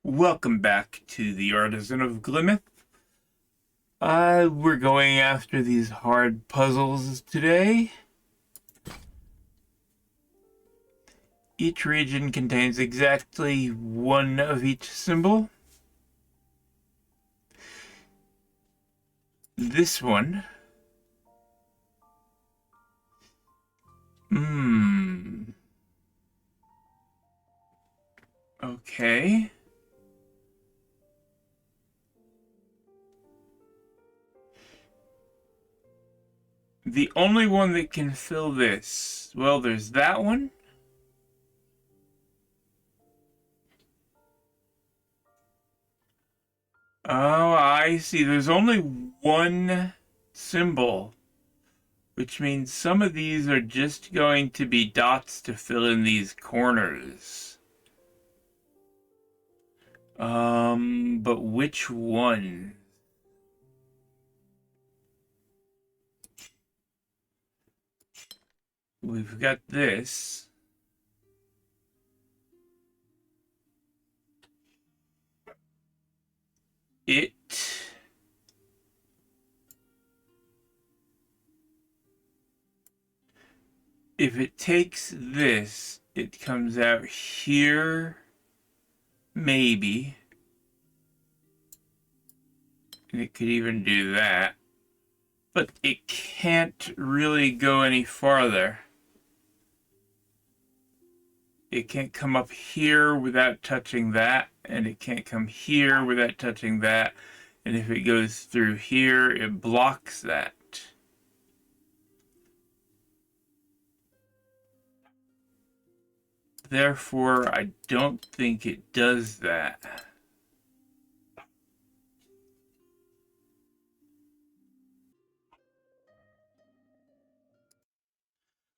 Welcome back to the Artisan of Glimmith. We're going after these hard puzzles today. Each region contains exactly one of each symbol. This one. Okay. The only one that can fill this. Well, there's that one. Oh, I see. There's only one symbol, which means some of these are just going to be dots to fill in these corners. But which one? We've got this. It. If it takes this, it comes out here, maybe. And it could even do that. But it can't really go any farther. It can't come up here without touching that, and it can't come here without touching that. And if it goes through here, it blocks that. Therefore, I don't think it does that.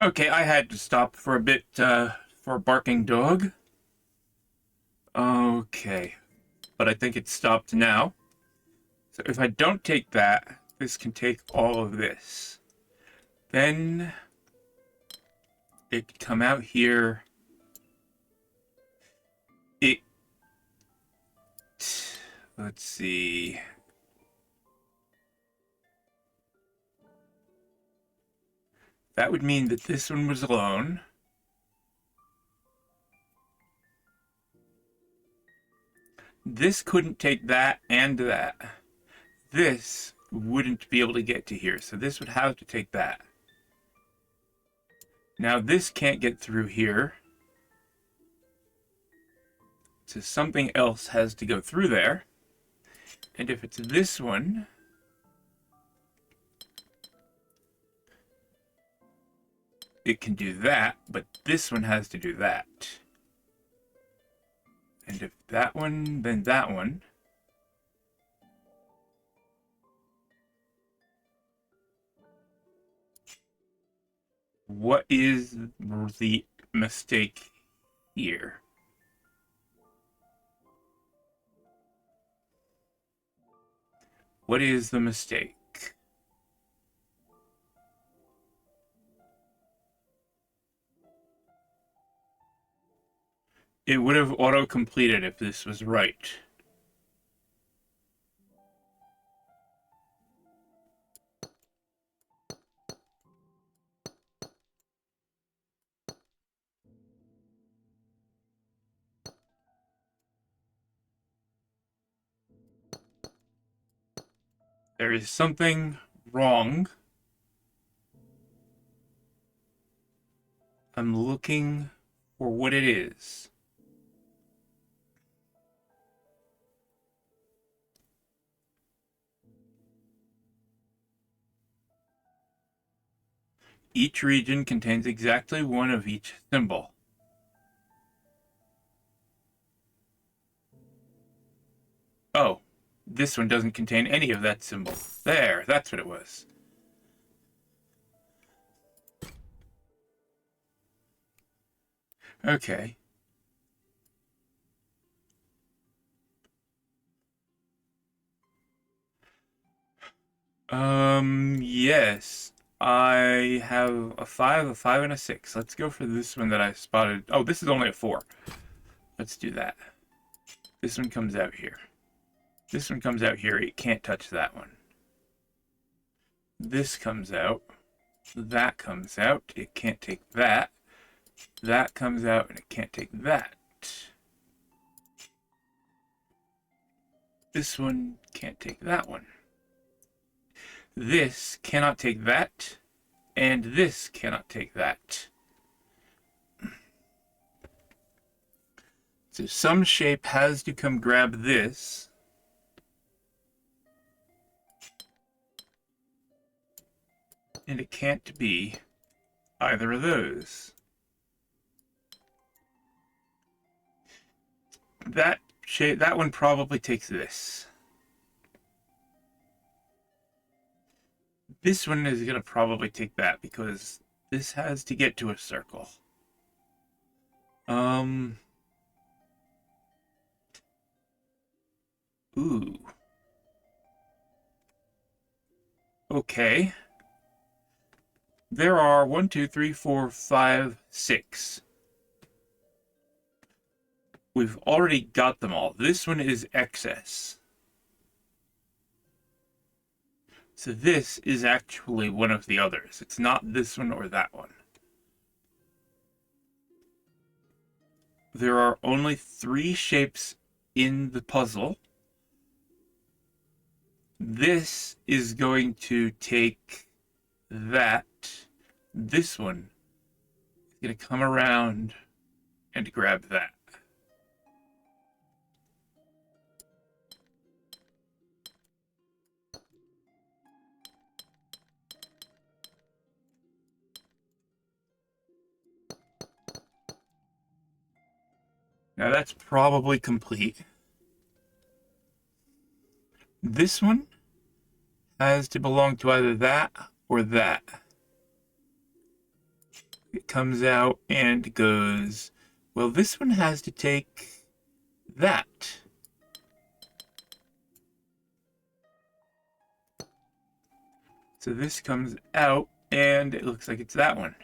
Okay, I had to stop for a bit for a barking dog. Okay, but I think it's stopped now. So if I don't take that, this can take all of this. Then it can come out here. Let's see. That would mean that this one was alone. This couldn't take that and that. This wouldn't be able to get to here, so this would have to take that. Now this can't get through here. So something else has to go through there. And if it's this one, it can do that, but this one has to do that. And if that one, then that one. What is the mistake here? What is the mistake? It would have auto-completed if this was right. There is something wrong. I'm looking for what it is. Each region contains exactly one of each symbol. Oh, this one doesn't contain any of that symbol. There, that's what it was. Okay. Yes. I have a 5, and a 6. Let's go for this one that I spotted. Oh, this is only a 4. Let's do that. This one comes out here. This one comes out here. It can't touch that one. This comes out. That comes out. It can't take that. That comes out and it can't take that. This one can't take that one. This cannot take that. And this cannot take that. So some shape has to come grab this. And it can't be either of those. That shape, that one probably takes this. This one is going to probably take that because this has to get to a circle. Ooh. Okay. There are 1, 2, 3, 4, 5, 6. We've already got them all. This one is excess. So this is actually one of the others. It's not this one or that one. There are only 3 shapes in the puzzle. This is going to take that. This one is going to come around and grab that. Now that's probably complete. This one has to belong to either that or that. It comes out and goes, well, this one has to take that. So this comes out and it looks like it's that one.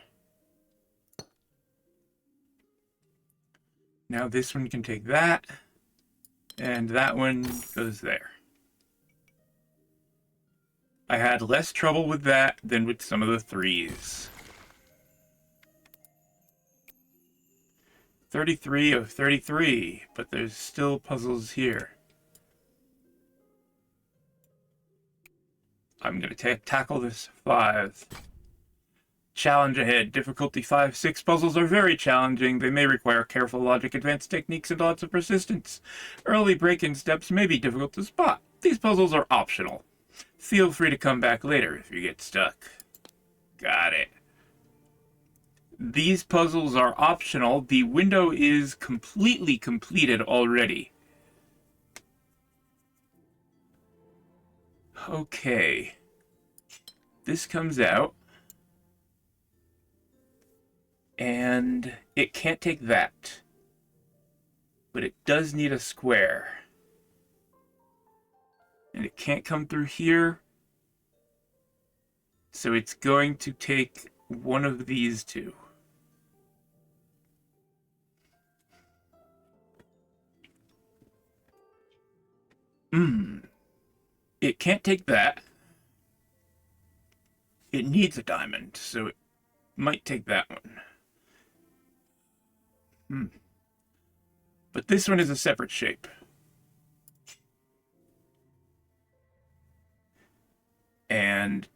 Now this one can take that, and that one goes there. I had less trouble with that than with some of the 3s. 33 of 33, but there's still puzzles here. I'm going to tackle this 5. Challenge ahead. Difficulty 5, 6 puzzles are very challenging. They may require careful logic, advanced techniques, and lots of persistence. Early break-in steps may be difficult to spot. These puzzles are optional. Feel free to come back later if you get stuck. Got it. These puzzles are optional. The window is completely completed already. Okay. This comes out. And it can't take that. But it does need a square. And it can't come through here. So it's going to take one of these two. It can't take that. It needs a diamond, so it might take that one. But this one is a separate shape. And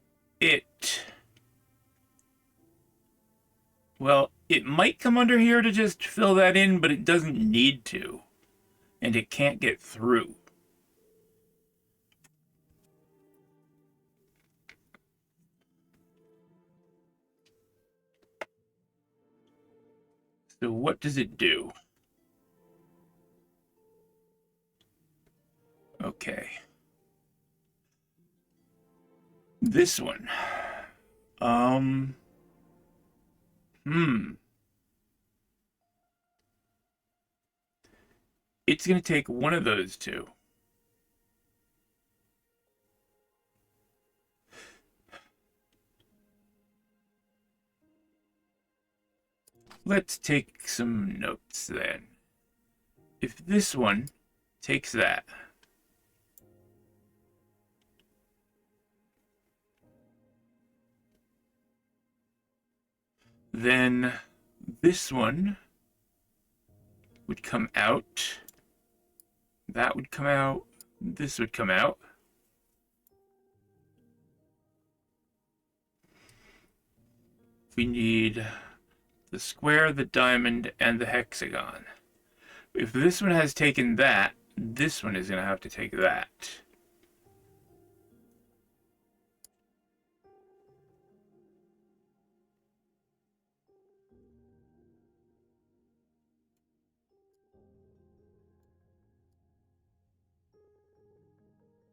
well, it might come under here to just fill that in, but it doesn't need to. And it can't get through. So what does it do? Okay. This one. It's going to take one of those two. Let's take some notes then. If this one takes that. Then this one would come out. That would come out. This would come out. We need the square, the diamond, and the hexagon. If this one has taken that, this one is going to have to take that.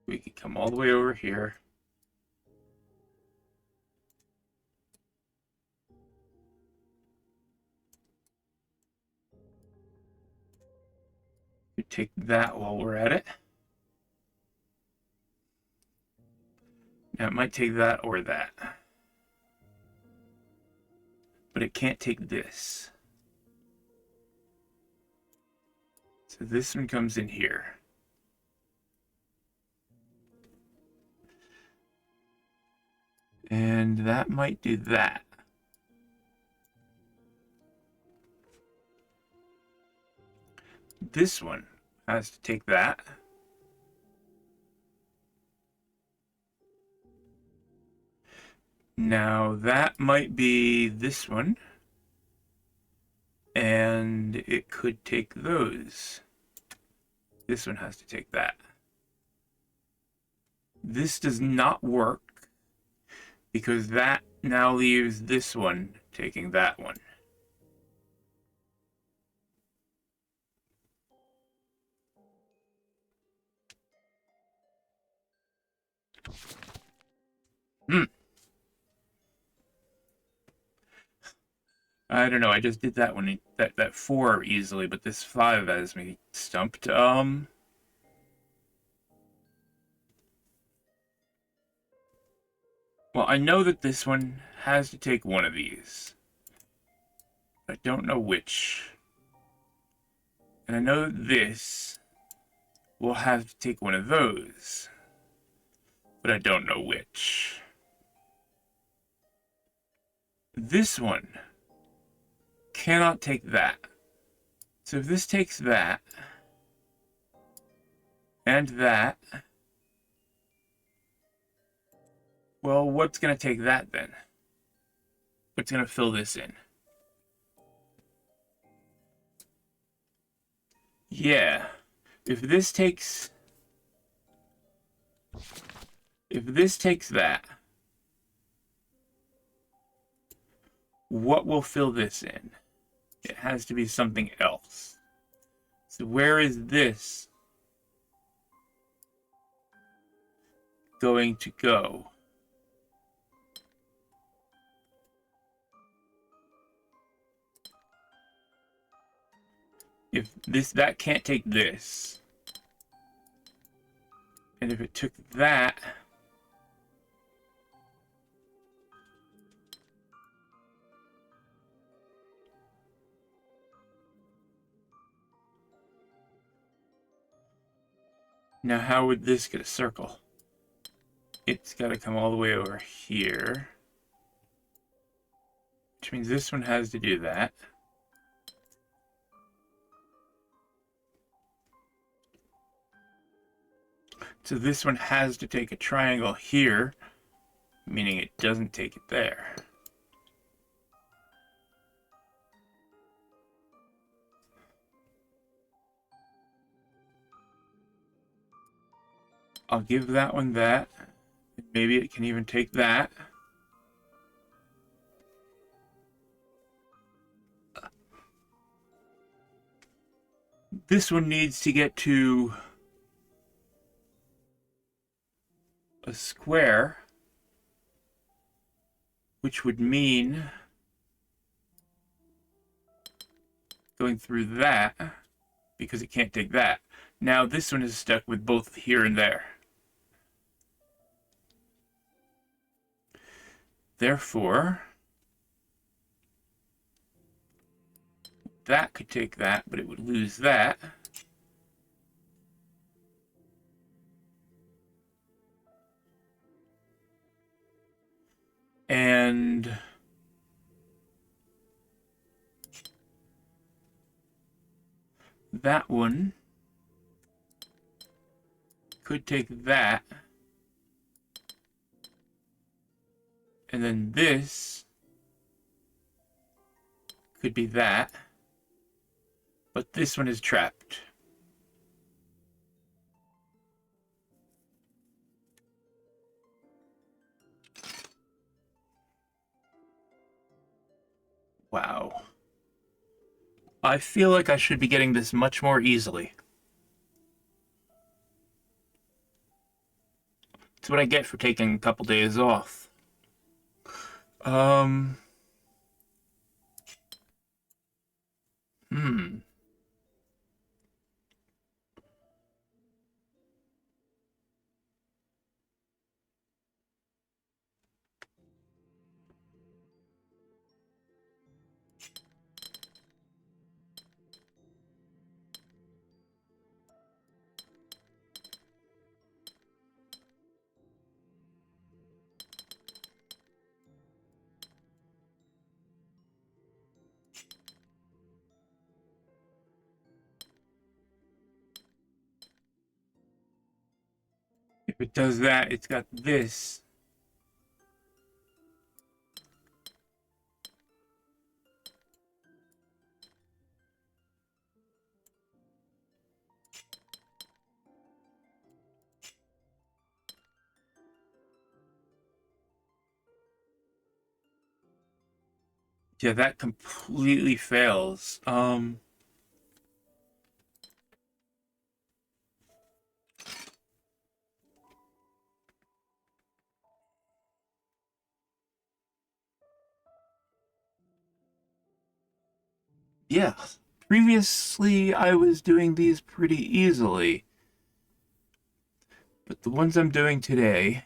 We could come all the way over here. We take that while we're at it. Now it might take that or that. But it can't take this. So this one comes in here. And that might do that. This one has to take that. Now that might be this one. And it could take those. This one has to take that. This does not work because that now leaves this one taking that one. I don't know, I just did that one, that 4 easily, but this 5 has me stumped. Well, I know that this one has to take one of these. I don't know which. And I know that this will have to take one of those. But I don't know which. This one cannot take that. So if this takes that, and that, well, what's going to take that then? What's going to fill this in? Yeah, if this takes that, what will fill this in? It has to be something else. So where is this going to go? If that can't take this, and if it took that, now how would this get a circle? It's got to come all the way over here, which means this one has to do that. So this one has to take a triangle here, meaning it doesn't take it there. I'll give that one that. Maybe it can even take that. This one needs to get to a square, which would mean going through that, because it can't take that. Now this one is stuck with both here and there. Therefore, that could take that, but it would lose that. And that one could take that. And then this could be that. But this one is trapped. Wow. I feel like I should be getting this much more easily. That's what I get for taking a couple days off. Hmm. If it does that, it's got this. Yeah, that completely fails. Yeah. Previously, I was doing these pretty easily. But the ones I'm doing today,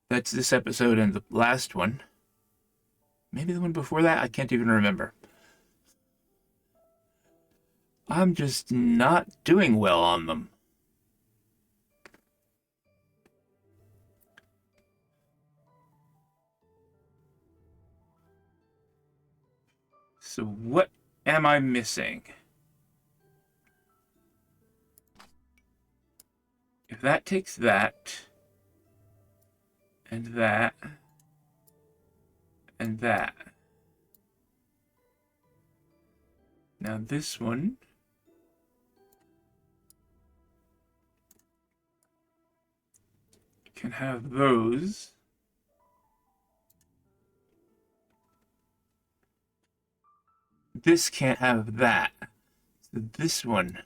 that's this episode and the last one. Maybe the one before that? I can't even remember. I'm just not doing well on them. So what am I missing? If that takes that, and that, and that. Now this one can have those. This can't have that. So this one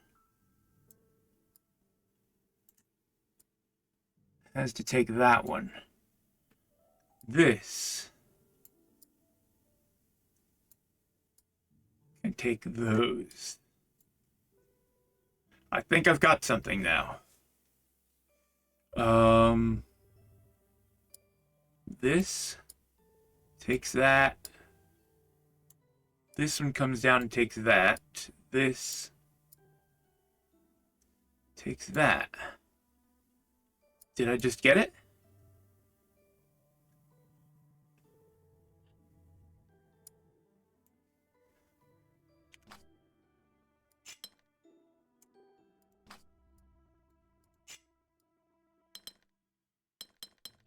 has to take that one. This can take those. I think I've got something now. This takes that. This one comes down and takes that. This takes that. Did I just get it?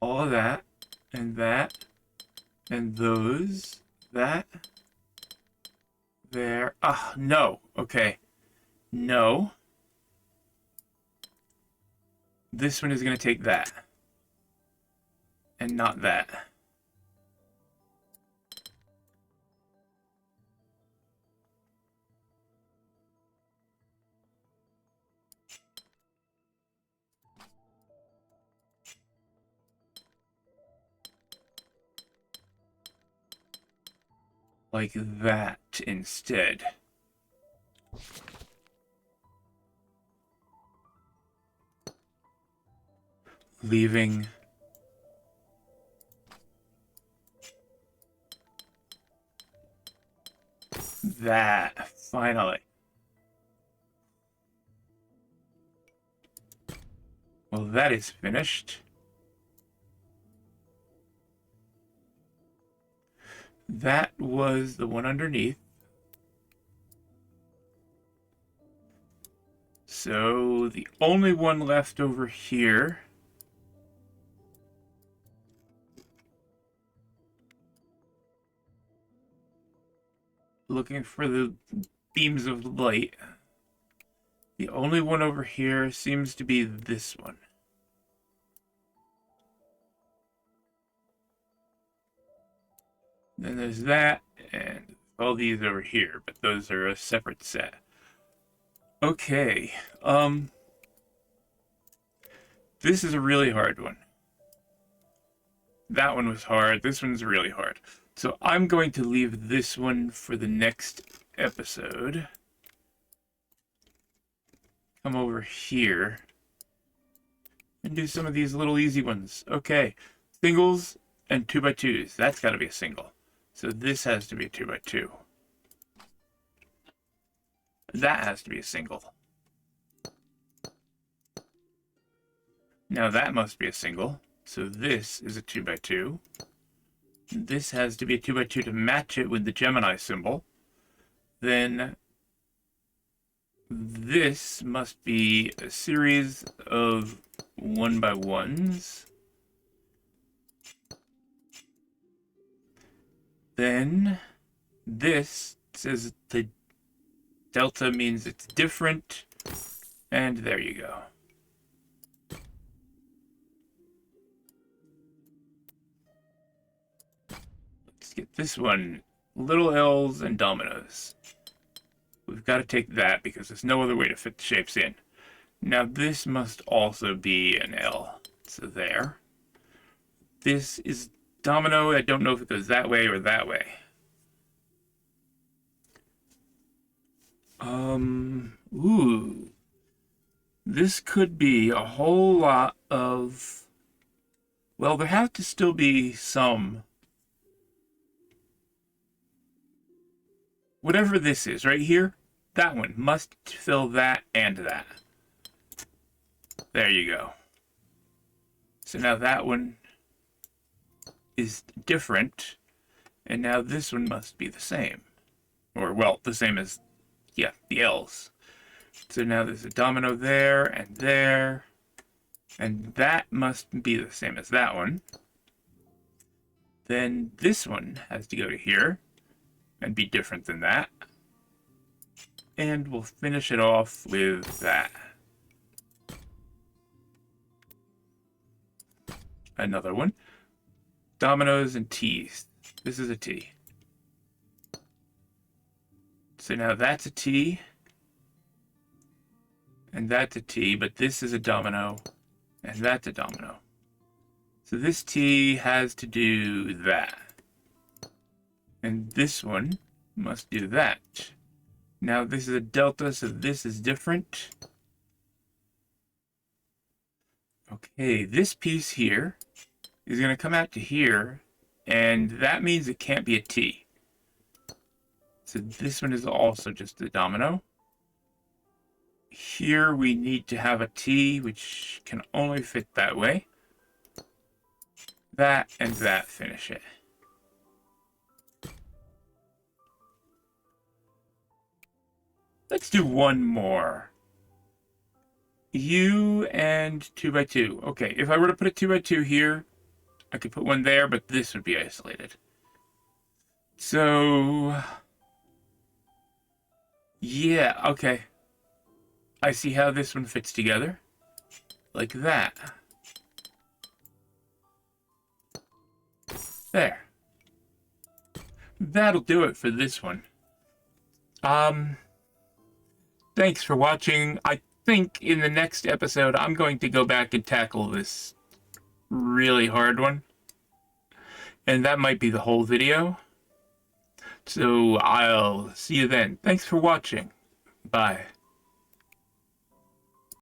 All of that, and those, that, there. Ah, no. Okay. No. This one is going to take that. And not that. Like that instead. Leaving that, finally. Well, that is finished. That was the one underneath. So the only one left over here looking for the beams of light. The only one over here seems to be this one. Then there's that, and all these over here, but those are a separate set. Okay, this is a really hard one. That one was hard, this one's really hard. So I'm going to leave this one for the next episode. Come over here and do some of these little easy ones. Okay, singles and 2x2s. That's got to be a single. So this has to be a 2x2. That has to be a single. Now that must be a single. So this is a 2x2. This has to be a 2x2 to match it with the Gemini symbol. Then this must be a series of 1x1s. Then this says the delta means it's different. And there you go. Let's get this one. Little L's and dominoes. We've got to take that because there's no other way to fit the shapes in. Now this must also be an L. So there. This is domino. I don't know if it goes that way or that way. Ooh. This could be a whole lot of... Well, there have to still be some... Whatever this is right here, that one must fill that and that. There you go. So now that one is different, and now this one must be the same. Or, well, the same as, yeah, the L's. So now there's a domino there, and that must be the same as that one. Then this one has to go to here and be different than that. And we'll finish it off with that. Another one. Dominoes and T's. This is a T. So now that's a T. And that's a T, but this is a domino. And that's a domino. So this T has to do that. And this one must do that. Now this is a delta, so this is different. Okay, this piece here is going to come out to here, and that means it can't be a T. So this one is also just a domino. Here we need to have a T, which can only fit that way. That and that finish it. Let's do one more. U and 2x2. Okay, if I were to put a 2x2 here, I could put one there, but this would be isolated. So, yeah, okay. I see how this one fits together. Like that. There. That'll do it for this one. Thanks for watching. I think in the next episode, I'm going to go back and tackle this really hard one. And that might be the whole video. So I'll see you then. Thanks for watching. Bye.